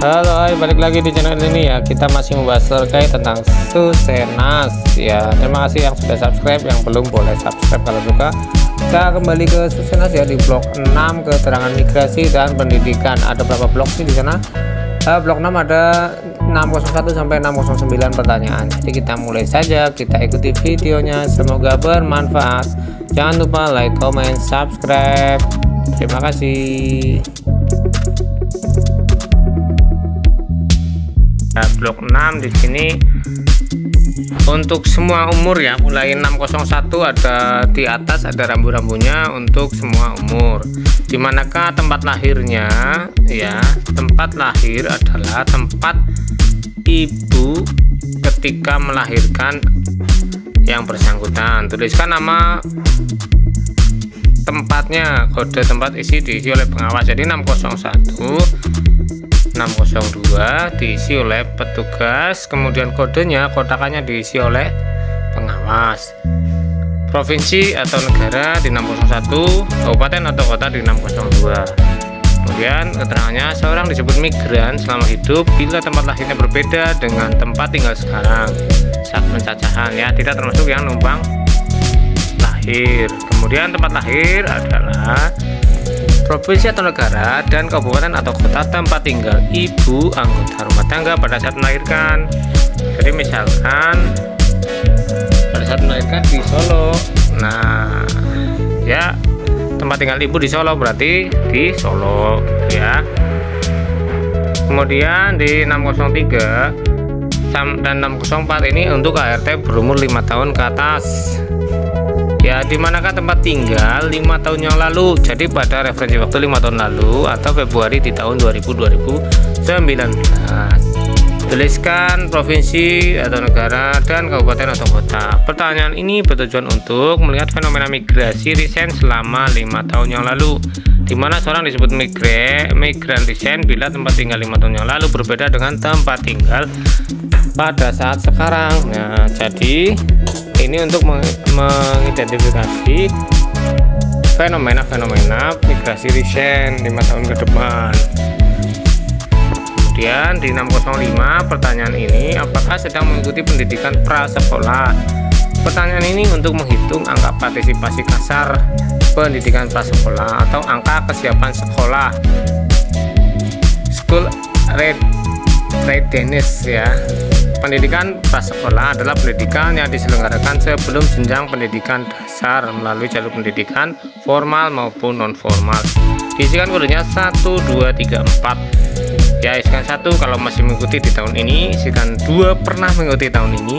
Halo, hai, balik lagi di channel ini ya. Kita masih membahas terkait tentang Susenas ya. Terima kasih yang sudah subscribe, yang belum boleh subscribe kalau suka. Kita kembali ke Susenas ya, di blok 6 keterangan migrasi dan pendidikan. Ada berapa blok sih di sana? Blok 6 ada 601 sampai 609 pertanyaan. Jadi kita mulai saja, kita ikuti videonya. Semoga bermanfaat. Jangan lupa like, comment, subscribe. Terima kasih. Nah, blok 6 di sini untuk semua umur ya, mulai 601 ada di atas, ada rambu-rambunya untuk semua umur. Dimanakah tempat lahirnya ya? Tempat lahir adalah tempat ibu ketika melahirkan yang bersangkutan. Tuliskan nama tempatnya, kode tempat diisi oleh pengawas. Jadi 601 602 diisi oleh petugas, kemudian kodenya, kotakannya diisi oleh pengawas. Provinsi atau negara di 601, kabupaten atau kota di 602. Kemudian keterangannya, seorang disebut migran selama hidup bila tempat lahirnya berbeda dengan tempat tinggal sekarang saat pencacahan ya, tidak termasuk yang numpang lahir. Kemudian tempat lahir adalah provinsi atau negara dan kabupaten atau kota tempat tinggal ibu anggota rumah tangga pada saat melahirkan. Jadi misalkan pada saat melahirkan di Solo, nah ya tempat tinggal ibu di Solo, berarti di Solo ya. Kemudian di 603 dan 604 ini untuk ART berumur 5 tahun ke atas ya. Dimanakah tempat tinggal 5 tahun yang lalu? Jadi pada referensi waktu 5 tahun lalu atau Februari di tahun 2019. Tuliskan provinsi atau negara dan kabupaten atau kota. Pertanyaan ini bertujuan untuk melihat fenomena migrasi resen selama 5 tahun yang lalu, di mana seorang disebut migran resen bila tempat tinggal 5 tahun yang lalu berbeda dengan tempat tinggal pada saat sekarang. Nah, jadi ini untuk mengidentifikasi fenomena-fenomena migrasi resen 5 tahun ke depan. Kemudian di 605 pertanyaan ini, apakah sedang mengikuti pendidikan prasekolah? Pertanyaan ini untuk menghitung angka partisipasi kasar pendidikan prasekolah atau angka kesiapan sekolah, school readiness ya. Pendidikan prasekolah adalah pendidikan yang diselenggarakan sebelum jenjang pendidikan dasar melalui jalur pendidikan formal maupun non formal. Diisikan kodenya 1, 2, 3, 4 ya. Isikan 1 kalau masih mengikuti di tahun ini, isikan 2 pernah mengikuti tahun ini,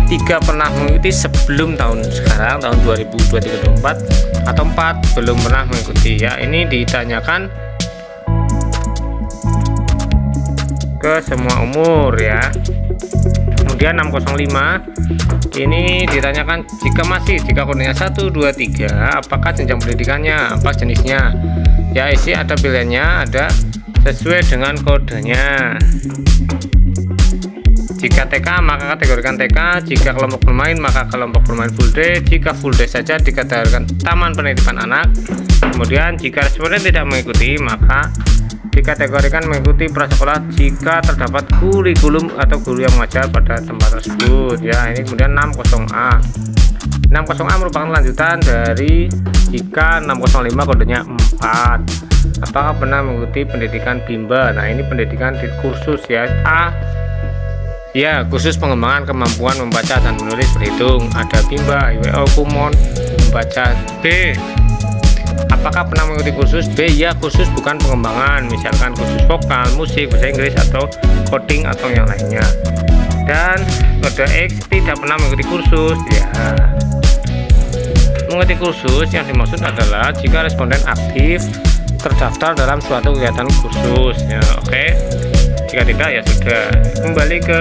3 pernah mengikuti sebelum tahun sekarang, tahun 2023-2024, atau 4 belum pernah mengikuti ya. Ini ditanyakan ke semua umur ya. Kemudian 605 ini ditanyakan jika kodenya 1, 2, 3, apakah jenjang pendidikannya, apa jenisnya ya. Isi ada pilihannya, ada sesuai dengan kodenya. Jika TK maka kategorikan TK, jika kelompok bermain maka kelompok bermain full day, jika full day saja dikategorikan taman penitipan anak. Kemudian jika responden tidak mengikuti maka dikategorikan mengikuti prasekolah jika terdapat kurikulum atau guru yang mengajar pada tempat tersebut ya. Ini kemudian 60A. 60A merupakan lanjutan dari jika 605 kodenya 4. Apakah pernah mengikuti pendidikan Bimba? Nah, ini pendidikan di kursus ya. A ya, khusus pengembangan kemampuan membaca dan menulis berhitung. Ada Bimba, IWO, Kumon, membaca. B, apakah pernah mengikuti kursus? B ya, khusus bukan pengembangan, misalkan khusus vokal, musik, bahasa Inggris, atau coding atau yang lainnya. Dan kode X, tidak pernah mengikuti kursus ya. Mengikuti kursus yang dimaksud adalah jika responden aktif terdaftar dalam suatu kegiatan kursus ya. Oke. Jika tidak ya sudah. Kembali ke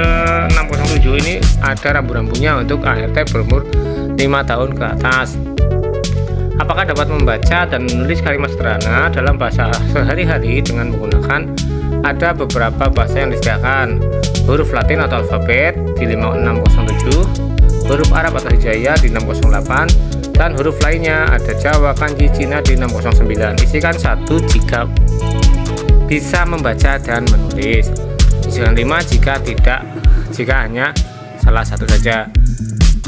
607 ini ada rambu-rambunya untuk ART berumur 5 tahun ke atas. Apakah dapat membaca dan menulis kalimat sederhana dalam bahasa sehari-hari dengan menggunakan ada beberapa bahasa yang disediakan, huruf Latin atau alfabet di 607, huruf Arab atau Hijaiyah di 608, dan huruf lainnya ada Jawa, Kanji, Cina di 609. Isikan 1 jika bisa membaca dan menulis. Bisikan 5 jika hanya salah satu saja.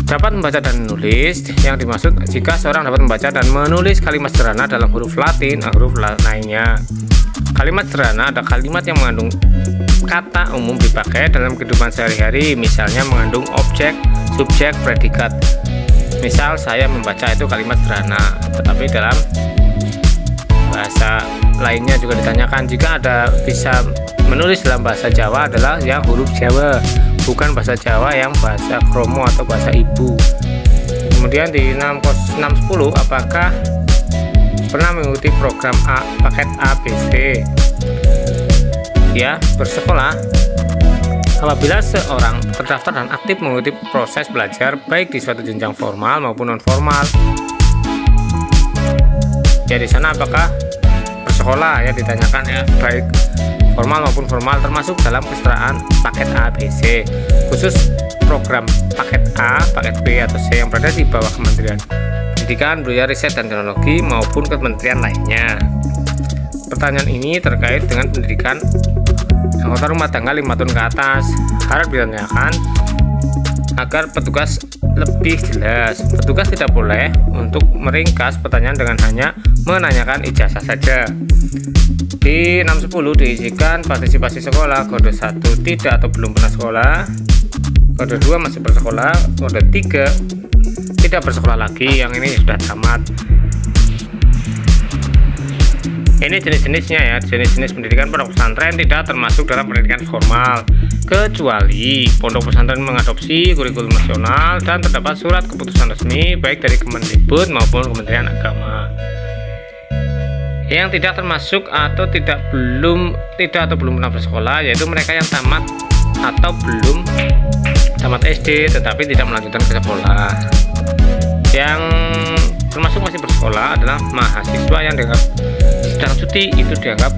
Dapat membaca dan menulis yang dimaksud jika seorang dapat membaca dan menulis kalimat sederhana dalam huruf Latin atau huruf lainnya. Kalimat sederhana ada kalimat yang mengandung kata umum dipakai dalam kehidupan sehari-hari, misalnya mengandung objek, subjek, predikat. Misal saya membaca itu kalimat sederhana, tetapi dalam bahasa lainnya juga ditanyakan. Jika ada bisa menulis dalam bahasa Jawa adalah yang huruf Jawa, bukan bahasa Jawa yang bahasa kromo atau bahasa ibu. Kemudian di 610, apakah pernah mengikuti program paket ABC? Ya, bersekolah. Apabila seorang terdaftar dan aktif mengikuti proses belajar baik di suatu jenjang formal maupun non formal. Ya, di sana apakah bersekolah ya ditanyakan ya, baik formal maupun formal termasuk dalam kesetaraan paket ABC. Khusus program paket A, paket B atau C yang berada di bawah Kementerian Pendidikan, Budaya, Riset dan Teknologi maupun kementerian lainnya. Pertanyaan ini terkait dengan pendidikan anggota rumah tangga 5 tahun ke atas. Harap ditanyakan agar petugas lebih jelas. Petugas tidak boleh untuk meringkas pertanyaan dengan hanya menanyakan ijazah saja. Di 610 diisikan partisipasi sekolah. Kode 1 tidak atau belum pernah sekolah. Kode 2 masih bersekolah. Kode 3 tidak bersekolah lagi, yang ini sudah tamat. Ini jenis-jenisnya ya, jenis-jenis pendidikan pondok pesantren tidak termasuk dalam pendidikan formal, kecuali pondok pesantren mengadopsi kurikulum nasional dan terdapat surat keputusan resmi baik dari Kemendikbud maupun Kementerian Agama. Yang tidak termasuk atau belum pernah bersekolah yaitu mereka yang tamat atau belum tamat SD tetapi tidak melanjutkan ke sekolah. Yang termasuk masih bersekolah adalah mahasiswa yang dianggap sedang cuti, itu dianggap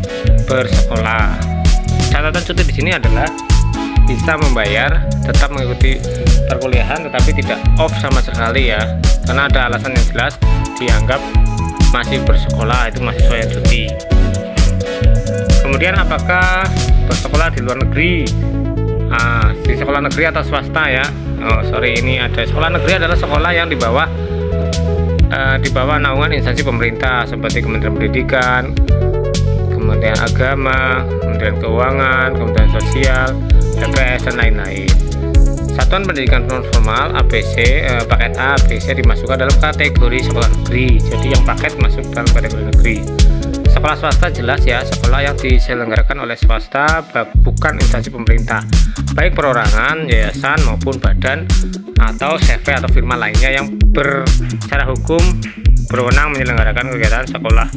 bersekolah. Catatan cuti di sini adalah bisa membayar, tetap mengikuti perkuliahan tetapi tidak off sama sekali ya, karena ada alasan yang jelas dianggap masih bersekolah, itu mahasiswa yang cuti. Kemudian apakah bersekolah di luar negeri? Di sekolah negeri atau swasta ya? Ini ada sekolah negeri adalah sekolah yang di bawah naungan instansi pemerintah seperti Kementerian Pendidikan, Kementerian Agama, Kementerian Keuangan, Kementerian Sosial, BPS dan lain-lain. Satuan pendidikan non formal ABC, paket A, ABC dimasukkan dalam kategori sekolah negeri. Jadi yang paket masuk dalam kategori negeri. Sekolah swasta jelas ya, sekolah yang diselenggarakan oleh swasta bukan instansi pemerintah, baik perorangan, yayasan maupun badan atau CV atau firma lainnya yang secara hukum berwenang menyelenggarakan kegiatan sekolah.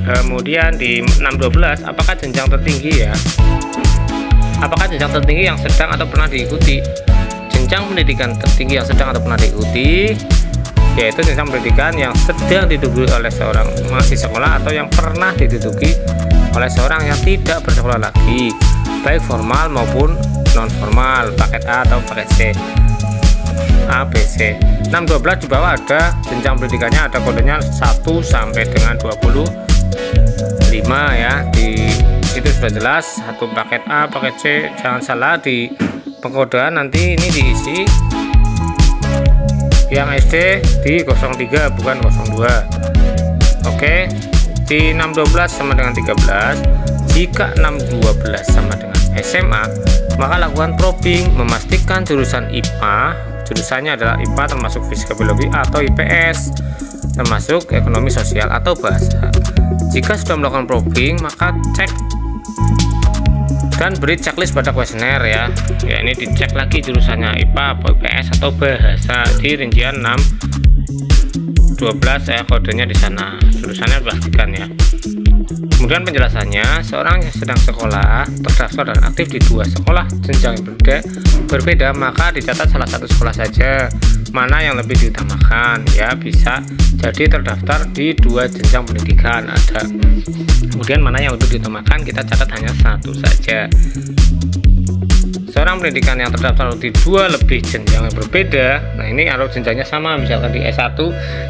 Kemudian di 612, apakah jenjang tertinggi ya? Apakah jenjang tertinggi yang sedang atau pernah diikuti? Jenjang pendidikan tertinggi yang sedang atau pernah diikuti yaitu jenjang pendidikan yang sedang diduduki oleh seorang masih sekolah atau yang pernah diduduki oleh seorang yang tidak bersekolah lagi, baik formal maupun non formal, paket A atau paket C. ABC. 612 di bawah ada jenjang pendidikannya, ada kodenya 1 sampai dengan 25 ya. Di situ sudah jelas, satu paket A, paket C. Jangan salah di pengkodean nanti ini diisi yang SD di 03 bukan 02. Oke, di 612 sama dengan 13. Jika 612 sama dengan SMA, maka lakukan probing memastikan jurusan IPA, jurusannya adalah IPA termasuk fisika biologi, atau IPS termasuk ekonomi sosial atau bahasa. Jika sudah melakukan probing, maka cek dan beri checklist pada kuesioner ya. Ini dicek lagi jurusannya IPA, IPS atau bahasa di rincian 612 ya, kodenya di sana. Jurusannya pastikan ya. Kemudian penjelasannya, seorang yang sedang sekolah terdaftar dan aktif di 2 sekolah jenjang yang berbeda, maka dicatat salah satu sekolah saja. Mana yang lebih diutamakan ya, bisa jadi terdaftar di 2 jenjang pendidikan ada. Kemudian mana yang lebih diutamakan, kita catat hanya satu saja. Seorang pendidikan yang terdaftar di 2 lebih jenjang yang berbeda, nah ini kalau jenjangnya sama, misalkan di S1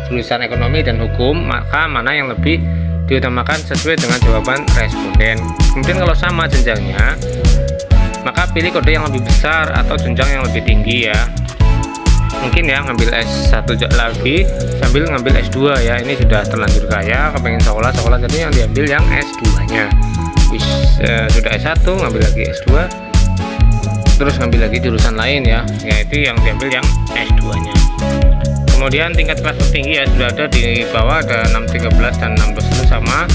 jurusan ekonomi dan hukum, maka mana yang lebih diutamakan sesuai dengan jawaban responden. Kemudian kalau sama jenjangnya, maka pilih kode yang lebih besar atau jenjang yang lebih tinggi ya. Mungkin ya ngambil S1 lagi sambil ngambil S2 ya. Ini sudah terlanjur kaya, kepengen sekolah jadi yang diambil yang S2 nya. Sudah S1 ngambil lagi S2, terus ngambil lagi jurusan lain ya, yaitu yang diambil yang S2 nya. Kemudian tingkat kelas tertinggi ya sudah ada di bawah, ada 613 dan 621 sama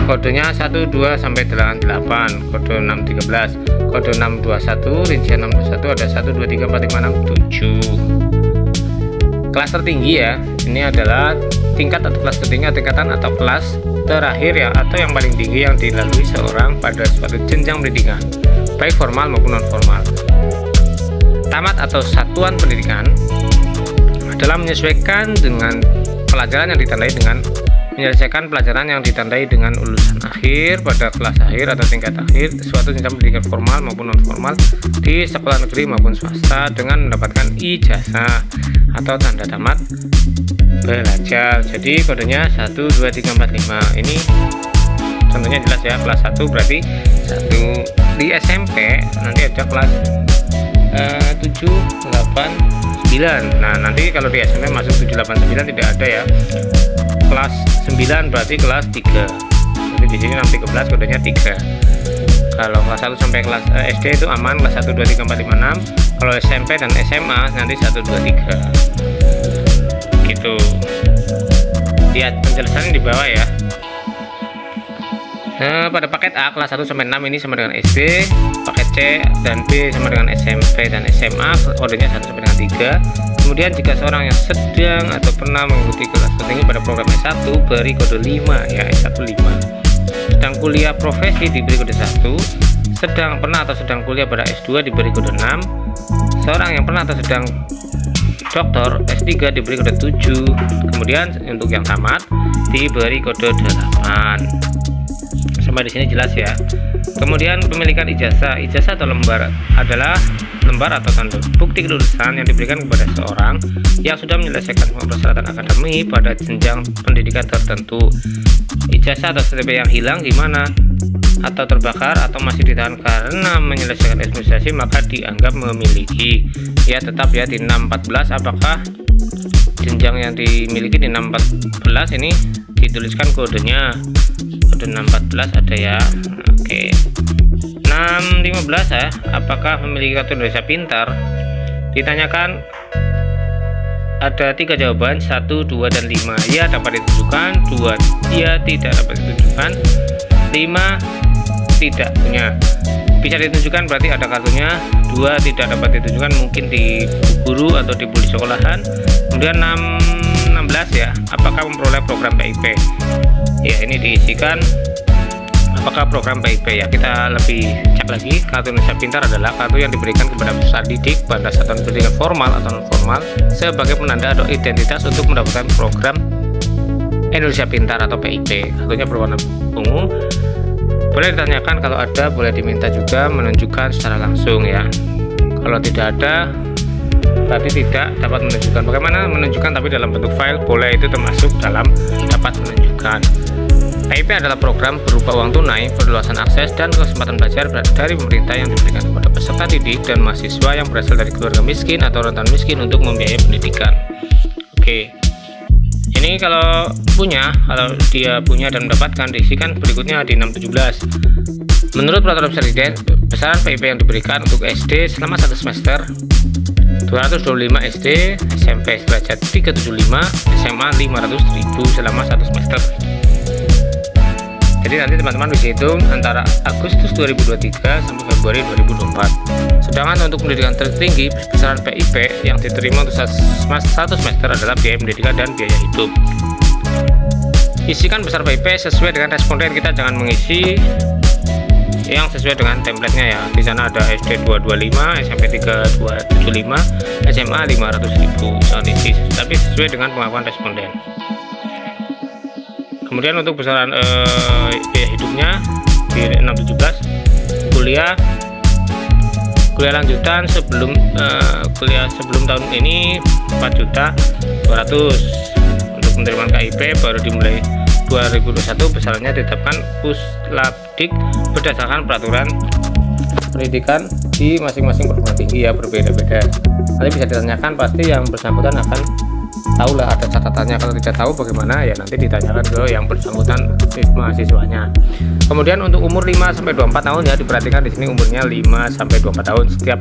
kodenya 12 sampai 88, kode 613, kode 621, rincian 621 ada 1 2 3 4 5 6 7. Kelas tertinggi ya, ini adalah tingkat atau kelas tertinggi, tingkatan atau kelas terakhir ya, atau yang paling tinggi yang dilalui seorang pada suatu jenjang pendidikan, baik formal maupun non formal. Tamat atau satuan pendidikan adalah menyesuaikan dengan pelajaran yang ditandai dengan menyelesaikan pelajaran yang ditandai dengan lulusan akhir pada kelas akhir atau tingkat akhir suatu jenjang pendidikan formal maupun non formal di sekolah negeri maupun swasta dengan mendapatkan ijazah atau tanda tamat belajar. Jadi kodenya 1 2 3 4 5. Ini contohnya jelas ya, kelas 1 berarti 1. Di SMP nanti ada kelas 7 8 9. Nah, nanti kalau di SMP masuk 7 8 9 tidak ada ya. Kelas 9 berarti kelas 3. Jadi di sini 613 kodenya 3. Kalau kelas 1 sampai kelas SD itu aman, kelas 1 2 3 4 5 6. Kalau SMP dan SMA nanti 1 2 3. Gitu. Lihat penjelasannya di bawah ya. Nah, pada paket A kelas 1 sampai 6 ini sama dengan SD, paket C dan B sama dengan SMP dan SMA, kodenya 1 sampai dengan 3. Kemudian jika seorang yang sedang atau pernah mengikuti kelas tertinggi pada program S1 beri kode 5 ya, S1 5. Sedang kuliah profesi diberi kode 1, sedang pernah atau sedang kuliah pada S2 diberi kode 6. Seorang yang pernah atau sedang doktor S3 diberi kode 7. Kemudian untuk yang tamat diberi kode 8. Sampai di sini jelas ya. Kemudian pemilikan ijazah atau lembar adalah lembar atau tanda bukti kelulusan yang diberikan kepada seorang yang sudah menyelesaikan persyaratan akademik pada jenjang pendidikan tertentu. Ijazah atau sertifikat yang hilang di mana atau terbakar atau masih ditahan karena menyelesaikan administrasi maka dianggap memiliki. Ya tetap ya di 614 apakah jenjang yang dimiliki di 614 ini dituliskan kodenya. Kode 614 ada ya. Oke. 615 ya, apakah memiliki kartu Indonesia Pintar? Ditanyakan ada 3 jawaban, 1, 2, dan 5. Ya dapat ditunjukkan, 2 ya tidak dapat ditunjukkan, 5 tidak punya. Bisa ditunjukkan berarti ada kartunya, 2 tidak dapat ditunjukkan mungkin di guru atau di buku sekolahan. Kemudian 16 ya, apakah memperoleh program PIP? Ya ini diisikan apakah program PIP ya. Kita lebih cek lagi, kartu Indonesia Pintar adalah kartu yang diberikan kepada peserta didik pada satuan pendidikan formal atau non formal sebagai penanda atau identitas untuk mendapatkan program Indonesia Pintar atau PIP. Kartunya berwarna ungu. Boleh ditanyakan, kalau ada boleh diminta juga menunjukkan secara langsung ya. Kalau tidak ada berarti tidak dapat menunjukkan. Bagaimana menunjukkan tapi dalam bentuk file? Boleh, itu termasuk dalam dapat menunjukkan. PIP adalah program berupa uang tunai, perluasan akses dan kesempatan belajar dari pemerintah yang diberikan kepada peserta didik dan mahasiswa yang berasal dari keluarga miskin atau rentan miskin untuk membiayai pendidikan. Oke. Ini kalau dia punya dan mendapatkan, diisikan berikutnya di 617. Menurut peraturan presiden, besaran PIP yang diberikan untuk SD selama 1 semester 225 SD, SMP derajat 375, SMA 500.000 selama 1 semester. Jadi nanti teman-teman bisa hitung antara Agustus 2023 sampai Februari 2024. Sedangkan untuk pendidikan tertinggi, besaran PIP yang diterima untuk 1 semester adalah biaya pendidikan dan biaya hidup. Isikan besar PIP sesuai dengan responden. Kita jangan mengisi yang sesuai dengan template-nya ya. Di sana ada SD 225, SMP 3275, SMA 500.000. Jangan isi, tapi sesuai dengan pengakuan responden. Kemudian untuk besaran biaya hidupnya di 617, kuliah lanjutan sebelum tahun ini 4.200.000. Untuk penerimaan KIP baru dimulai 2021 besarannya ditetapkan Puslapdik berdasarkan peraturan pendidikan di masing-masing perguruan tinggi ya, berbeda-beda. Nanti bisa ditanyakan, pasti yang bersangkutan akan tahu lah, ada catatannya. Kalau tidak tahu bagaimana ya nanti ditanyakan ke yang bersangkutan mahasiswanya. Kemudian untuk umur 5-24 tahun ya, diperhatikan di sini umurnya 5-24 tahun. Setiap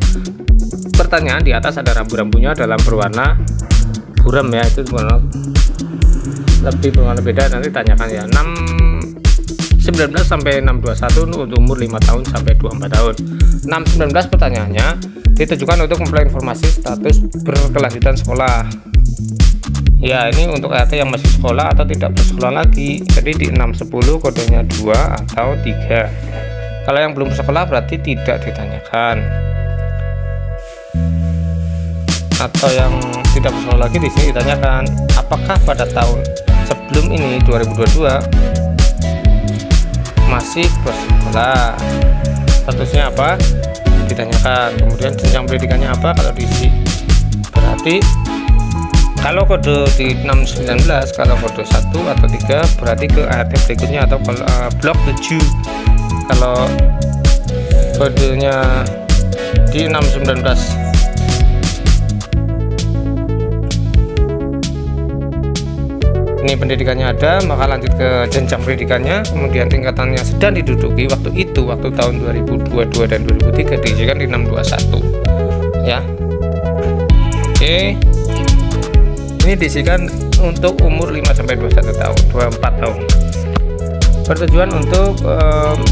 pertanyaan di atas ada rambu-rambunya dalam berwarna buram ya, itu lebih berwarna beda, nanti tanyakan ya. 619 sampai 621 untuk umur 5 tahun sampai 24 tahun. 619 pertanyaannya ditujukan untuk memperoleh informasi status berkelanjutan sekolah. Ya, ini untuk RT yang masih sekolah atau tidak bersekolah lagi. Jadi di 610 kodenya 2 atau 3. Kalau yang belum bersekolah berarti tidak ditanyakan. Atau yang tidak bersekolah lagi di sini ditanyakan, apakah pada tahun sebelum ini 2022 masih bersekolah, statusnya apa ditanyakan. Kemudian jenjang pendidikannya apa kalau diisi, berarti kalau kode di 619, kalau kode 1 atau 3 berarti ke ART berikutnya, atau kalau blok 7 kalau kodenya di 619. Ini pendidikannya ada, maka lanjut ke jenjang pendidikannya, kemudian tingkatannya sedang diduduki waktu itu, waktu tahun 2022 dan 2003 diisikan di 621 ya. Oke, ini diisikan untuk umur 5-21 tahun, 24 tahun. Bertujuan untuk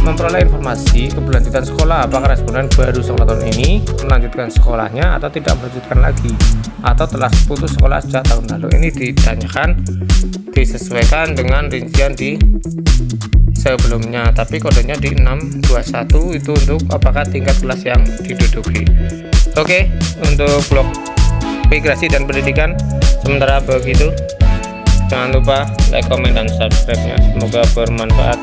memperoleh informasi keberlanjutan sekolah, apakah responden baru sekolah tahun ini melanjutkan sekolahnya atau tidak melanjutkan lagi, atau telah putus sekolah sejak tahun lalu. Ini ditanyakan, disesuaikan dengan rincian di sebelumnya, tapi kodenya di 621 itu untuk apakah tingkat kelas yang diduduki. Oke, untuk blok migrasi dan pendidikan sementara begitu. Jangan lupa like, komen, dan subscribe-nya. Semoga bermanfaat.